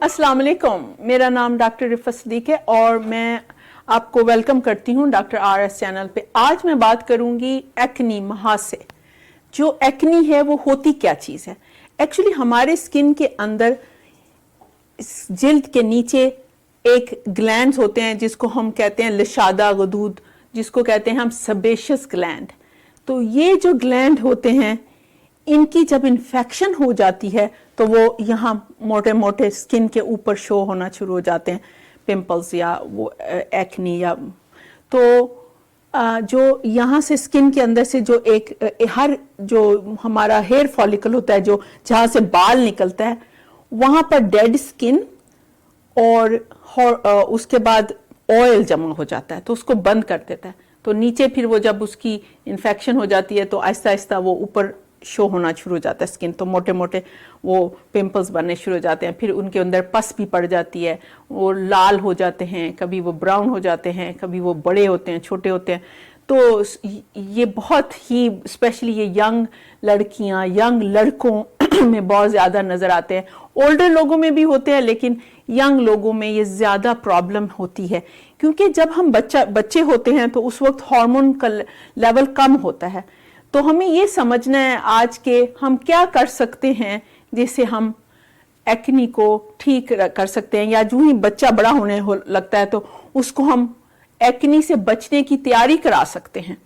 अस्सलाम वालेकुम, मेरा नाम डॉक्टर रिफत सदीक है और मैं आपको वेलकम करती हूँ डॉक्टर RS चैनल पे। आज मैं बात करूँगी एक्नी, महासे। जो एक्नी है वो होती क्या चीज़ है? एक्चुअली हमारे स्किन के अंदर जिल्द के नीचे एक ग्लैंड्स होते हैं जिसको हम कहते हैं लिशादा गदूद, जिसको कहते हैं हम सेबेशियस ग्लैंड। तो ये जो ग्लैंड होते हैं इनकी जब इन्फेक्शन हो जाती है तो वो यहाँ मोटे मोटे स्किन के ऊपर शो होना शुरू हो जाते हैं, पिंपल्स या वो एक्नी या तो जो यहाँ से स्किन के अंदर से जो हर जो हमारा हेयर फॉलिकल होता है, जो जहाँ से बाल निकलता है, वहाँ पर डेड स्किन और उसके बाद ऑयल जमा हो जाता है तो उसको बंद कर देता है। तो नीचे फिर वो जब उसकी इन्फेक्शन हो जाती है तो आहिस्ता आहिस्ता वो ऊपर शो होना शुरू हो जाता है स्किन, तो मोटे मोटे वो पिंपल्स बनने शुरू हो जाते हैं। फिर उनके अंदर पस भी पड़ जाती है, वो लाल हो जाते हैं, कभी वो ब्राउन हो जाते हैं, कभी वो बड़े होते हैं, छोटे होते हैं। तो ये बहुत ही स्पेशली ये यंग लड़कियां, यंग लड़कों में बहुत ज़्यादा नज़र आते हैं। ओल्डर लोगों में भी होते हैं लेकिन यंग लोगों में ये ज़्यादा प्रॉब्लम होती है, क्योंकि जब हम बच्चे होते हैं तो उस वक्त हार्मोन का लेवल कम होता है। तो हमें ये समझना है आज के हम क्या कर सकते हैं जिससे हम एक्नी को ठीक कर सकते हैं, या जो ही बच्चा बड़ा होने लगता है तो उसको हम एक्नी से बचने की तैयारी करा सकते हैं।